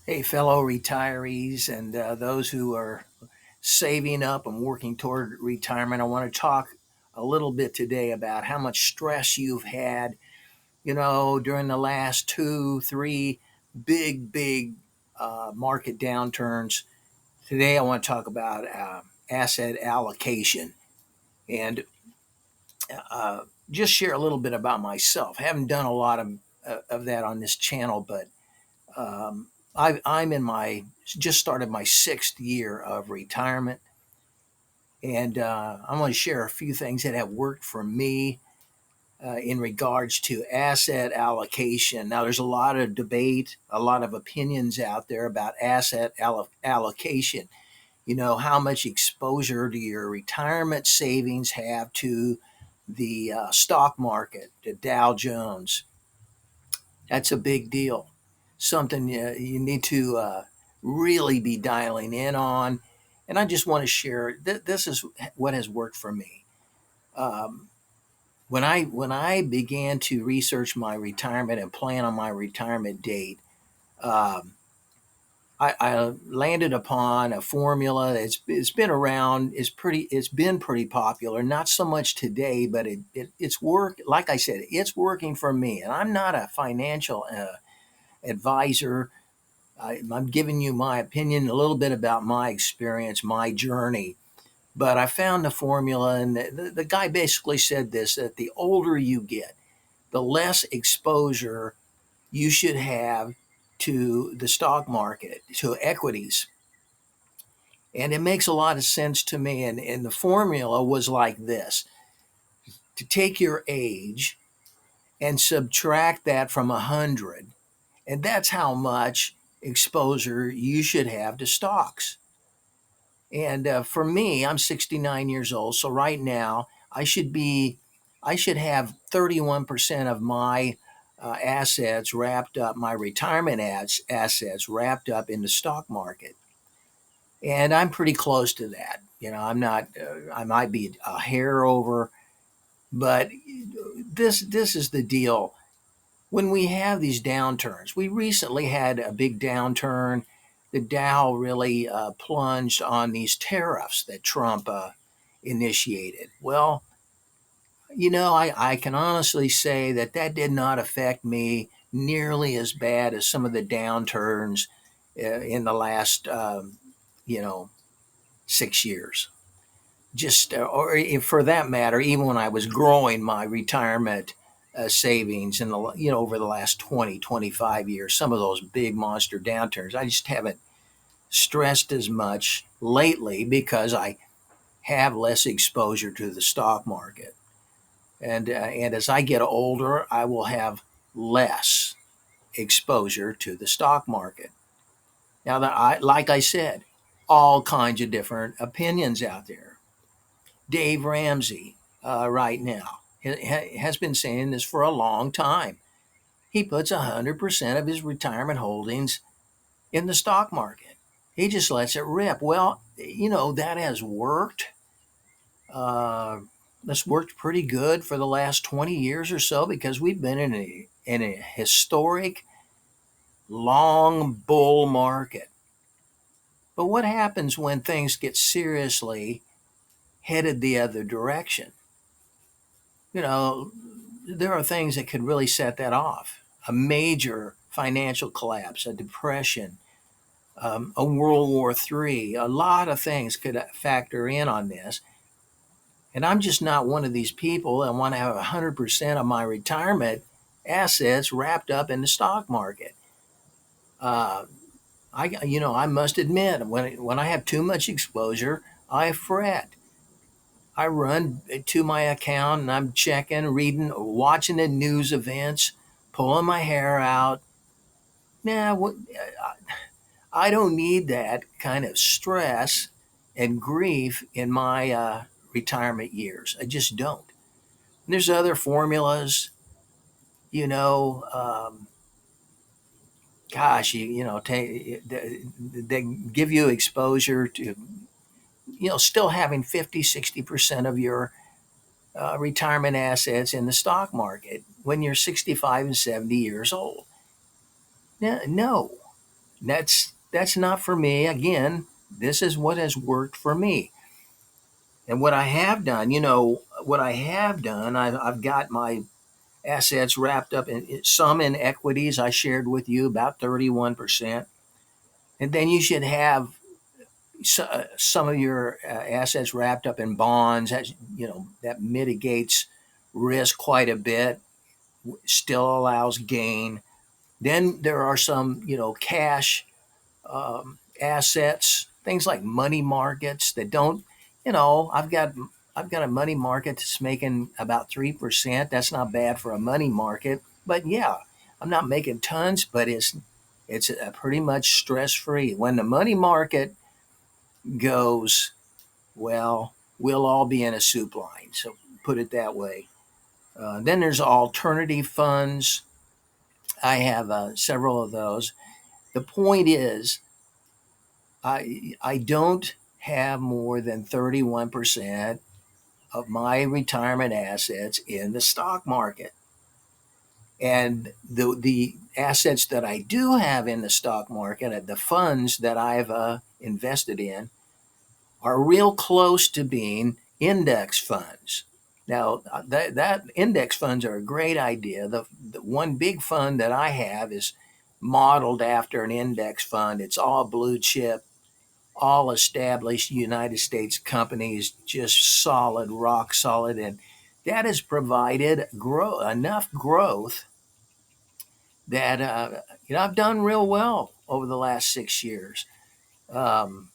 Hey, fellow retirees and those who are saving up and working toward retirement, I want to talk a little bit today about how much stress you've had, during the last two, three big market downturns. Today, I want to talk about asset allocation and uh, just share a little bit about myself. I haven't done a lot of that on this channel, but I'm in my just started my sixth year of retirement, and I'm going to share a few things that have worked for me in regards to asset allocation. Now, there's a lot of debate, a lot of opinions out there about allocation. How much exposure do your retirement savings have to the stock market, the Dow Jones? That's a big deal. Something you need to really be dialing in on. And I just want to share this is what has worked for me. Um, when I began to research my retirement and plan on my retirement date, um, I landed upon a formula it's been around. It's been pretty popular. Not so much today, but it's work. Like I said, it's working for me. And I'm not a financial advisor. I'm giving you my opinion, a little bit about my experience, my journey. But I found the formula, and the guy basically said this, that the older you get, the less exposure you should have to the stock market, to equities. And it makes a lot of sense to me. And the formula was like this: to take your age and subtract that from 100, and that's how much exposure you should have to stocks. And for me, I'm 69 years old, so right now I should have 31% of my assets wrapped up, my retirement assets wrapped up in the stock market, and I'm pretty close to that. I'm not. I might be a hair over, but this is the deal. When we have these downturns, we recently had a big downturn. The Dow really plunged on these tariffs that Trump initiated. Well, I can honestly say that did not affect me nearly as bad as some of the downturns in the last, you know, 6 years. Just, or for that matter, even when I was growing my retirement savings in the over the last 20, 25 years, some of those big monster downturns, I just haven't stressed as much lately because I have less exposure to the stock market. And as I get older, I will have less exposure to the stock market. Now, like I said, all kinds of different opinions out there. Dave Ramsey, right now, has been saying this for a long time. He puts 100% of his retirement holdings in the stock market. He just lets it rip. Well, that has worked. Uh, that's worked pretty good for the last 20 years or so because we've been in a historic long bull market. But what happens when things get seriously headed the other direction? You know, there are things that could really set that off. A major financial collapse, a depression, a World War III, a lot of things could factor in on this. And I'm just not one of these people that want to have 100% of my retirement assets wrapped up in the stock market. Uh, I must admit, when I have too much exposure, I fret. I run to my account and I'm checking, reading, watching the news events, pulling my hair out. Nah, I don't need that kind of stress and grief in my retirement years. I just don't. And there's other formulas, you know. Gosh, they give you exposure to, still having 50, 60% of your retirement assets in the stock market when you're 65 and 70 years old. No, no. That's not for me. Again, this is what has worked for me. And what I have done, I've got my assets wrapped up in some in equities. I shared with you about 31%. And then you should have some of your assets wrapped up in bonds. That mitigates risk quite a bit, still allows gain. Then there are some, cash assets, things like money markets that don't, I've got a money market that's making about 3%. That's not bad for a money market, but yeah, I'm not making tons, but it's pretty much stress free. When the money market goes, well, we'll all be in a soup line. So put it that way. Then there's alternative funds. I have several of those. The point is, I don't have more than 31% of my retirement assets in the stock market. And the assets that I do have in the stock market, the funds that I've invested in, are real close to being index funds. Now, that index funds are a great idea. The one big fund that I have is modeled after an index fund. It's all blue chip, all established United States companies, just solid, rock solid, and that has provided enough growth that I've done real well over the last 6 years. Um,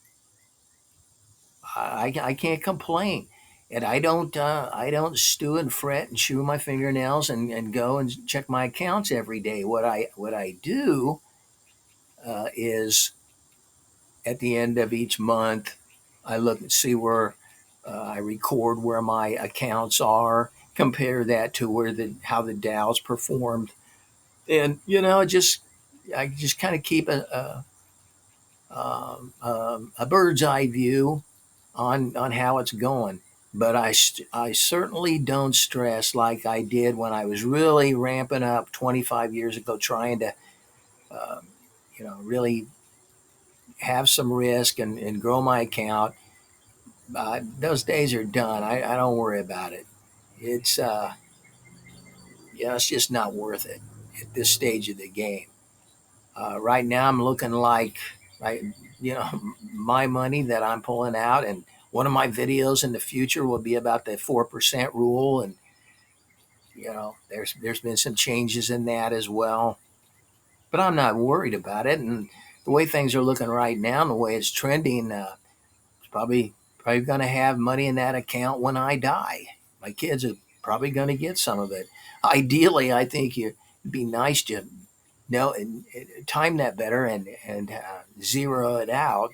I can't complain, and I don't stew and fret and chew my fingernails and go and check my accounts every day. What I do is at the end of each month, I look and see where I record where my accounts are, compare that to how the Dow's performed, and I just kind of keep a bird's eye view on how it's going. But I certainly don't stress like I did when I was really ramping up 25 years ago, trying to uh, really have some risk and grow my account. Those days are done. I don't worry about it. It's it's just not worth it at this stage of the game. Right now, I'm looking like I, my money that I'm pulling out, and one of my videos in the future will be about the 4% rule, and there's been some changes in that as well. But I'm not worried about it, and the way things are looking right now, and the way it's trending, it's probably going to have money in that account when I die. My kids are probably going to get some of it. Ideally, I think it'd be nice to know and time that better and zero it out.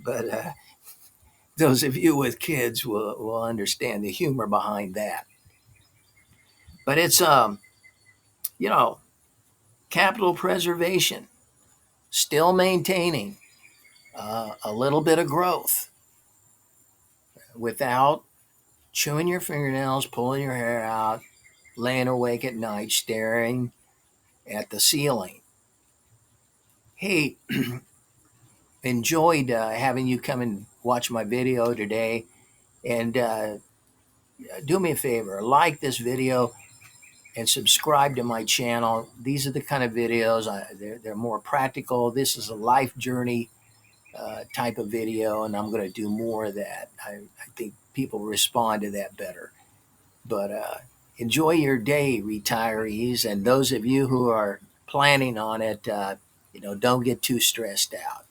But those of you with kids will understand the humor behind that. But it's you know capital preservation, still maintaining a little bit of growth without chewing your fingernails, pulling your hair out, laying awake at night staring at the ceiling. Hey, enjoyed having you come and watch my video today. And do me a favor, like this video and subscribe to my channel. These are the kind of videos, they're more practical. This is a life journey type of video, and I'm going to do more of that. I think people respond to that better. But enjoy your day, retirees, and those of you who are planning on it, don't get too stressed out.